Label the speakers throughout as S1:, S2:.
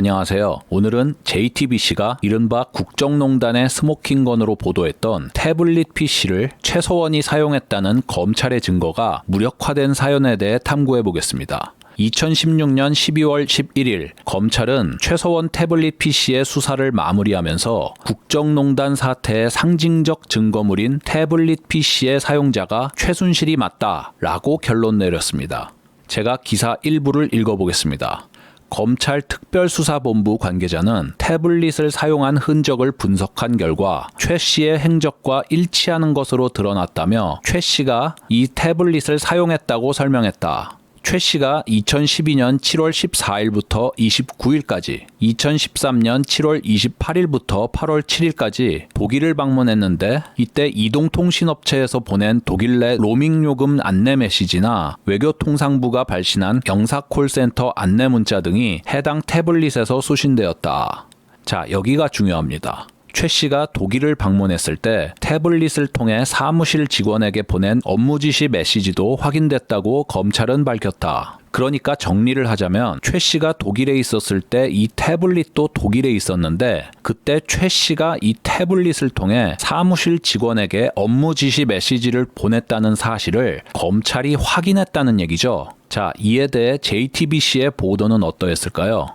S1: 안녕하세요. 오늘은 JTBC가 이른바 국정농단의 스모킹건으로 보도했던 태블릿 PC를 최서원이 사용했다는 검찰의 증거가 무력화된 사연에 대해 탐구해 보겠습니다. 2016년 12월 11일 검찰은 최서원 태블릿 PC의 수사를 마무리하면서 국정농단 사태의 상징적 증거물인 태블릿 PC의 사용자가 최순실이 맞다라고 결론 내렸습니다. 제가 기사 일부를 읽어보겠습니다. 검찰 특별수사본부 관계자는 태블릿을 사용한 흔적을 분석한 결과 최 씨의 행적과 일치하는 것으로 드러났다며 최 씨가 이 태블릿을 사용했다고 설명했다. 최 씨가 2012년 7월 14일부터 29일까지, 2013년 7월 28일부터 8월 7일까지 독일을 방문했는데 이때 이동통신업체에서 보낸 독일 내 로밍 요금 안내 메시지나 외교통상부가 발신한 영사콜센터 안내 문자 등이 해당 태블릿에서 수신되었다. 자, 여기가 중요합니다. 최 씨가 독일을 방문했을 때 태블릿을 통해 사무실 직원에게 보낸 업무 지시 메시지도 확인됐다고 검찰은 밝혔다. 그러니까 정리를 하자면 최 씨가 독일에 있었을 때 이 태블릿도 독일에 있었는데 그때 최 씨가 이 태블릿을 통해 사무실 직원에게 업무 지시 메시지를 보냈다는 사실을 검찰이 확인했다는 얘기죠. 자, 이에 대해 JTBC의 보도는 어떠했을까요?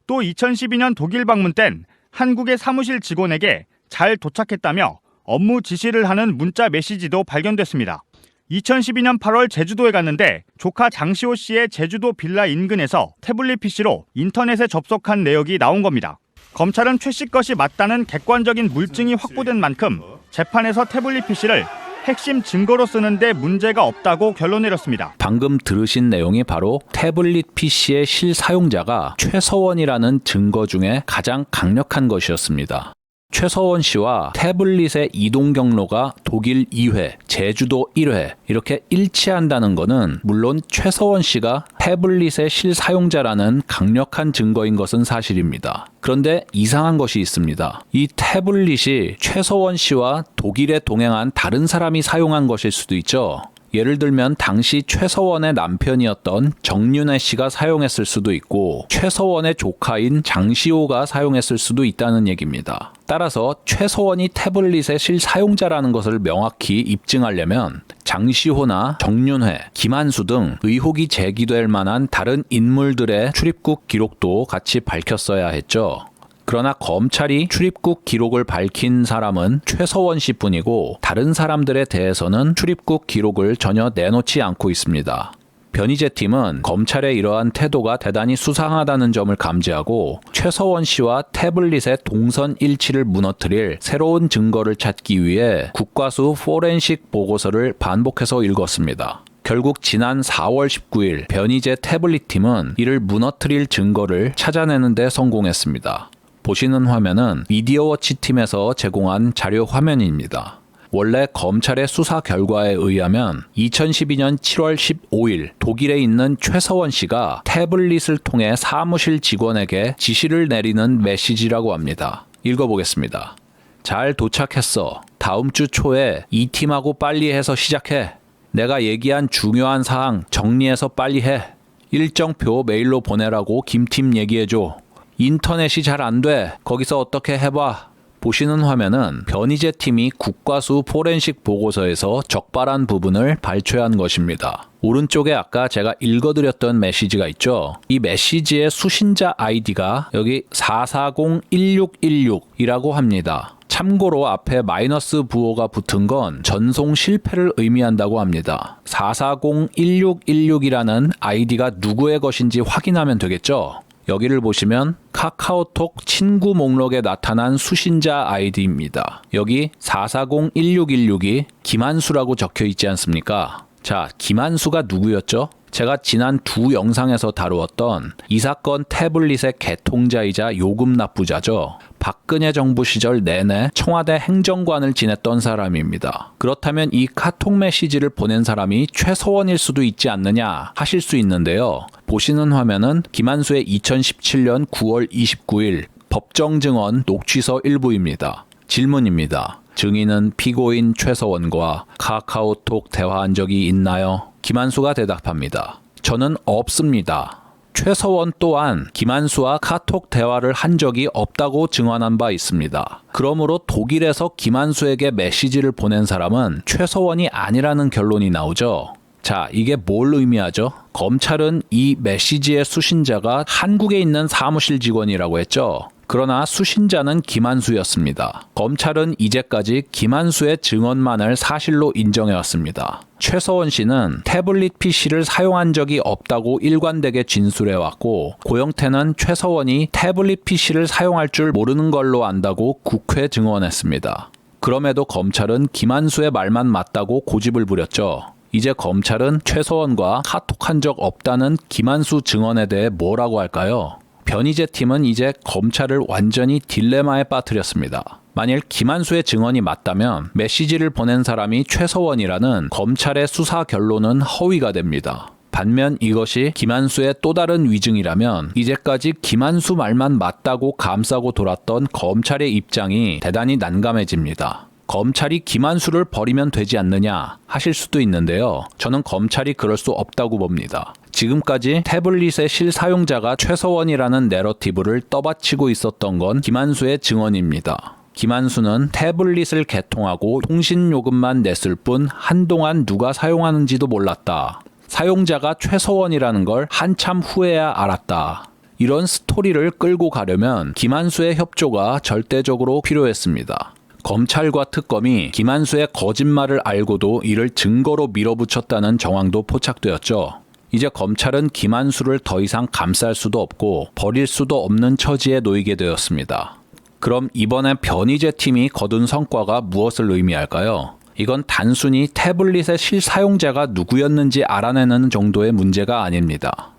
S2: 또 2012년 독일 방문 땐 한국의 사무실 직원에게 잘 도착했다며 업무 지시를 하는 문자 메시지도 발견됐습니다. 2012년 8월 제주도에 갔는데 조카 장시호 씨의 제주도 빌라 인근에서 태블릿 PC로 인터넷에 접속한 내역이 나온 겁니다. 검찰은 최 씨 것이 맞다는 객관적인 물증이 확보된 만큼 재판에서 태블릿 PC를 핵심 증거로 쓰는데 문제가 없다고 결론 내렸습니다.
S1: 방금 들으신 내용이 바로 태블릿 PC의 실사용자가 최서원이라는 증거 중에 가장 강력한 것이었습니다. 최서원 씨와 태블릿의 이동 경로가 독일 2회, 제주도 1회 이렇게 일치한다는 것은 물론 최서원 씨가 태블릿의 실사용자라는 강력한 증거인 것은 사실입니다. 그런데 이상한 것이 있습니다. 이 태블릿이 최서원 씨와 독일에 동행한 다른 사람이 사용한 것일 수도 있죠. 예를 들면 당시 최서원의 남편이었던 정윤혜 씨가 사용했을 수도 있고 최서원의 조카인 장시호가 사용했을 수도 있다는 얘기입니다. 따라서 최서원이 태블릿의 실사용자라는 것을 명확히 입증하려면 장시호나 정윤회, 김한수 등 의혹이 제기될 만한 다른 인물들의 출입국 기록도 같이 밝혔어야 했죠. 그러나 검찰이 출입국 기록을 밝힌 사람은 최서원 씨뿐이고 다른 사람들에 대해서는 출입국 기록을 전혀 내놓지 않고 있습니다. 변희재팀은 검찰의 이러한 태도가 대단히 수상하다는 점을 감지하고 최서원 씨와 태블릿의 동선 일치를 무너뜨릴 새로운 증거를 찾기 위해 국과수 포렌식 보고서를 반복해서 읽었습니다. 결국 지난 4월 19일 변희재 태블릿팀은 이를 무너뜨릴 증거를 찾아내는 데 성공했습니다. 보시는 화면은 미디어워치 팀에서 제공한 자료 화면입니다. 원래 검찰의 수사 결과에 의하면 2012년 7월 15일 독일에 있는 최서원 씨가 태블릿을 통해 사무실 직원에게 지시를 내리는 메시지라고 합니다. 읽어보겠습니다. 잘 도착했어. 다음 주 초에 이 팀하고 빨리 해서 시작해. 내가 얘기한 중요한 사항 정리해서 빨리 해. 일정표 메일로 보내라고 김팀 얘기해줘. 인터넷이 잘 안 돼. 거기서 어떻게 해봐. 보시는 화면은 변희재 팀이 국과수 포렌식 보고서에서 적발한 부분을 발췌한 것입니다. 오른쪽에 아까 제가 읽어드렸던 메시지가 있죠. 이 메시지의 수신자 아이디가 여기 4401616이라고 합니다. 참고로 앞에 마이너스 부호가 붙은 건 전송 실패를 의미한다고 합니다. 4401616이라는 아이디가 누구의 것인지 확인하면 되겠죠. 여기를 보시면 카카오톡 친구 목록에 나타난 수신자 아이디입니다. 여기 4401616이 김한수라고 적혀 있지 않습니까? 자, 김한수가 누구였죠? 제가 지난 두 영상에서 다루었던 이 사건 태블릿의 개통자이자 요금 납부자죠. 박근혜 정부 시절 내내 청와대 행정관을 지냈던 사람입니다. 그렇다면 이 카톡 메시지를 보낸 사람이 최서원일 수도 있지 않느냐 하실 수 있는데요. 보시는 화면은 김한수의 2017년 9월 29일 법정증언 녹취서 일부입니다. 질문입니다. 증인은 피고인 최서원과 카카오톡 대화한 적이 있나요? 김한수가 대답합니다. 저는 없습니다. 최서원 또한 김한수와 카톡 대화를 한 적이 없다고 증언한 바 있습니다. 그러므로 독일에서 김한수에게 메시지를 보낸 사람은 최서원이 아니라는 결론이 나오죠. 자, 이게 뭘 의미하죠? 검찰은 이 메시지의 수신자가 한국에 있는 사무실 직원이라고 했죠. 그러나 수신자는 김한수였습니다. 검찰은 이제까지 김한수의 증언만을 사실로 인정해왔습니다. 최서원 씨는 태블릿 PC를 사용한 적이 없다고 일관되게 진술해왔고, 고영태는 최서원이 태블릿 PC를 사용할 줄 모르는 걸로 안다고 국회 증언했습니다. 그럼에도 검찰은 김한수의 말만 맞다고 고집을 부렸죠. 이제 검찰은 최서원과 카톡한 적 없다는 김한수 증언에 대해 뭐라고 할까요? 변희재 팀은 이제 검찰을 완전히 딜레마에 빠뜨렸습니다. 만일 김한수의 증언이 맞다면 메시지를 보낸 사람이 최서원이라는 검찰의 수사 결론은 허위가 됩니다. 반면 이것이 김한수의 또 다른 위증이라면 이제까지 김한수 말만 맞다고 감싸고 돌았던 검찰의 입장이 대단히 난감해집니다. 검찰이 김한수를 버리면 되지 않느냐 하실 수도 있는데요. 저는 검찰이 그럴 수 없다고 봅니다. 지금까지 태블릿의 실사용자가 최서원이라는 내러티브를 떠받치고 있었던 건 김한수의 증언입니다. 김한수는 태블릿을 개통하고 통신요금만 냈을 뿐 한동안 누가 사용하는지도 몰랐다. 사용자가 최서원이라는 걸 한참 후에야 알았다. 이런 스토리를 끌고 가려면 김한수의 협조가 절대적으로 필요했습니다. 검찰과 특검이 김한수의 거짓말을 알고도 이를 증거로 밀어붙였다는 정황도 포착되었죠. 이제 검찰은 김한수를 더 이상 감쌀 수도 없고 버릴 수도 없는 처지에 놓이게 되었습니다. 그럼 이번에 변희재 팀이 거둔 성과가 무엇을 의미할까요? 이건 단순히 태블릿의 실사용자가 누구였는지 알아내는 정도의 문제가 아닙니다.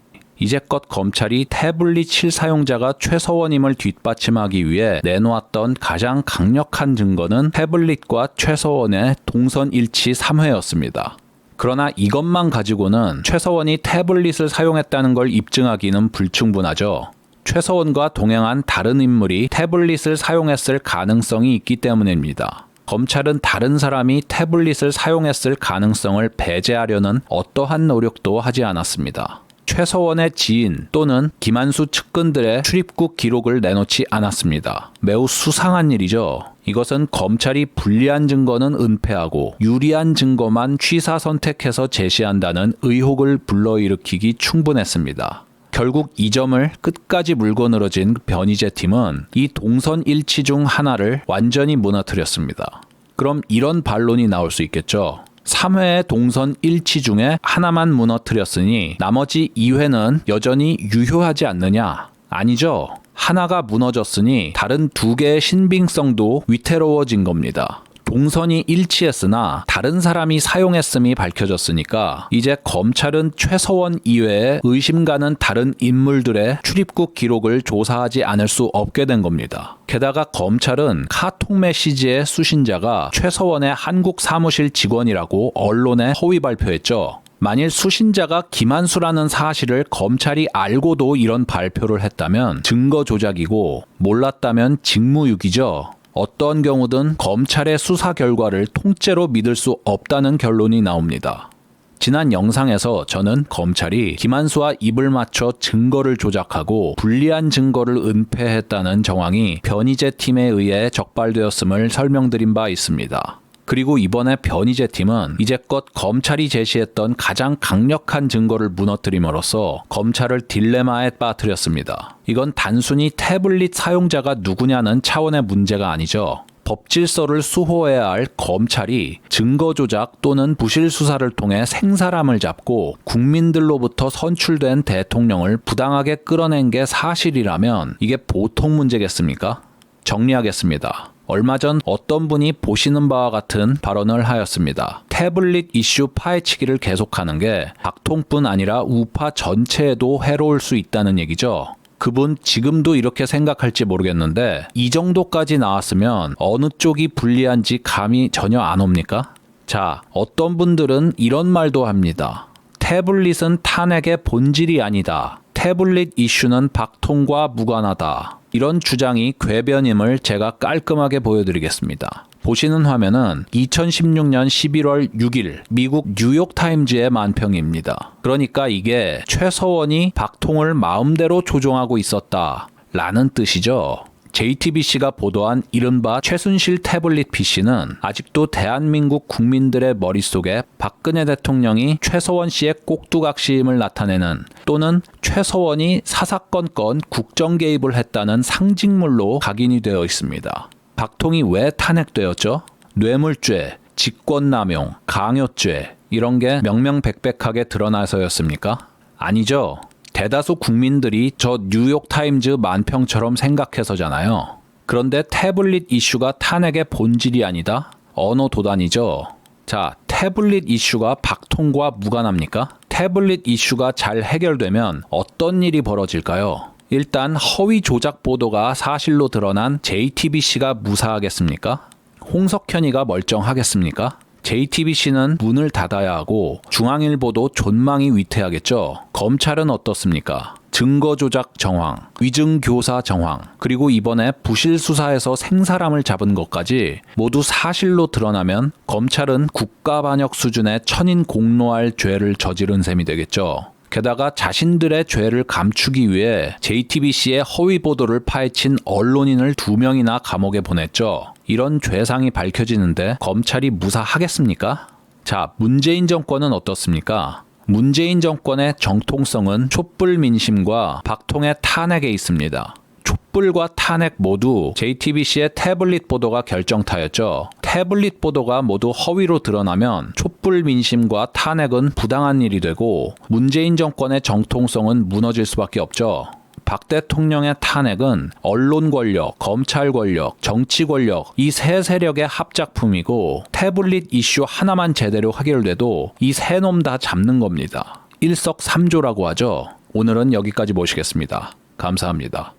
S1: 이제껏 검찰이 태블릿 실사용자가 최서원임을 뒷받침하기 위해 내놓았던 가장 강력한 증거는 태블릿과 최서원의 동선 일치 3회였습니다. 그러나 이것만 가지고는 최서원이 태블릿을 사용했다는 걸 입증하기는 불충분하죠. 최서원과 동행한 다른 인물이 태블릿을 사용했을 가능성이 있기 때문입니다. 검찰은 다른 사람이 태블릿을 사용했을 가능성을 배제하려는 어떠한 노력도 하지 않았습니다. 최서원의 지인 또는 김한수 측근들의 출입국 기록을 내놓지 않았습니다. 매우 수상한 일이죠. 이것은 검찰이 불리한 증거는 은폐하고 유리한 증거만 취사 선택해서 제시한다는 의혹을 불러일으키기 충분했습니다. 결국 이 점을 끝까지 물고 늘어진 변희재 팀은 이 동선 일치 중 하나를 완전히 무너뜨렸습니다. 그럼 이런 반론이 나올 수 있겠죠. 3회의 동선 일치 중에 하나만 무너뜨렸으니 나머지 2회는 여전히 유효하지 않느냐? 아니죠. 하나가 무너졌으니 다른 2개의 신빙성도 위태로워진 겁니다. 동선이 일치했으나 다른 사람이 사용했음이 밝혀졌으니까 이제 검찰은 최서원 이외에 의심 가는 다른 인물들의 출입국 기록을 조사하지 않을 수 없게 된 겁니다. 게다가 검찰은 카톡 메시지의 수신자가 최서원의 한국 사무실 직원이라고 언론에 허위 발표했죠. 만일 수신자가 김한수라는 사실을 검찰이 알고도 이런 발표를 했다면 증거 조작이고 몰랐다면 직무유기죠. 어떤 경우든 검찰의 수사 결과를 통째로 믿을 수 없다는 결론이 나옵니다. 지난 영상에서 저는 검찰이 김한수와 입을 맞춰 증거를 조작하고 불리한 증거를 은폐했다는 정황이 변희재 팀에 의해 적발되었음을 설명드린 바 있습니다. 그리고 이번에 변희재 팀은 이제껏 검찰이 제시했던 가장 강력한 증거를 무너뜨림으로써 검찰을 딜레마에 빠뜨렸습니다. 이건 단순히 태블릿 사용자가 누구냐는 차원의 문제가 아니죠. 법질서를 수호해야 할 검찰이 증거 조작 또는 부실 수사를 통해 생사람을 잡고 국민들로부터 선출된 대통령을 부당하게 끌어낸 게 사실이라면 이게 보통 문제겠습니까? 정리하겠습니다. 얼마 전 어떤 분이 보시는 바와 같은 발언을 하였습니다. 태블릿 이슈 파헤치기를 계속하는 게 박통뿐 아니라 우파 전체에도 해로울 수 있다는 얘기죠. 그분 지금도 이렇게 생각할지 모르겠는데 이 정도까지 나왔으면 어느 쪽이 불리한지 감이 전혀 안 옵니까? 자, 어떤 분들은 이런 말도 합니다. 태블릿은 탄핵의 본질이 아니다. 태블릿 이슈는 박통과 무관하다. 이런 주장이 궤변임을 제가 깔끔하게 보여드리겠습니다. 보시는 화면은 2016년 11월 6일 미국 뉴욕타임즈의 만평입니다. 그러니까 이게 최서원이 박통을 마음대로 조종하고 있었다 라는 뜻이죠. JTBC가 보도한 이른바 최순실 태블릿 PC는 아직도 대한민국 국민들의 머릿속에 박근혜 대통령이 최서원 씨의 꼭두각시임을 나타내는 또는 최서원이 사사건건 국정 개입을 했다는 상징물로 각인이 되어 있습니다. 박통이 왜 탄핵되었죠? 뇌물죄, 직권남용, 강요죄 이런 게 명명백백하게 드러나서였습니까? 아니죠. 대다수 국민들이 저 뉴욕타임즈 만평처럼 생각해서잖아요. 그런데 태블릿 이슈가 탄핵의 본질이 아니다? 언어 도단이죠. 자, 태블릿 이슈가 박통과 무관합니까? 태블릿 이슈가 잘 해결되면 어떤 일이 벌어질까요? 일단 허위 조작 보도가 사실로 드러난 JTBC가 무사하겠습니까? 홍석현이가 멀쩡하겠습니까? JTBC는 문을 닫아야 하고 중앙일보도 존망이 위태하겠죠. 검찰은 어떻습니까? 증거 조작 정황, 위증 교사 정황, 그리고 이번에 부실 수사에서 생사람을 잡은 것까지 모두 사실로 드러나면 검찰은 국가반역 수준의 천인 공노할 죄를 저지른 셈이 되겠죠. 게다가 자신들의 죄를 감추기 위해 JTBC의 허위 보도를 파헤친 언론인을 2명이나 감옥에 보냈죠. 이런 죄상이 밝혀지는데 검찰이 무사하겠습니까? 자, 문재인 정권은 어떻습니까? 문재인 정권의 정통성은 촛불 민심과 박통의 탄핵에 있습니다. 촛불과 탄핵 모두 JTBC의 태블릿 보도가 결정타였죠. 태블릿 보도가 모두 허위로 드러나면 촛불 민심과 탄핵은 부당한 일이 되고 문재인 정권의 정통성은 무너질 수밖에 없죠. 박 대통령의 탄핵은 언론 권력, 검찰 권력, 정치 권력 이 세 세력의 합작품이고 태블릿 이슈 하나만 제대로 해결돼도 이 세 놈 다 잡는 겁니다. 일석삼조라고 하죠. 오늘은 여기까지 모시겠습니다. 감사합니다.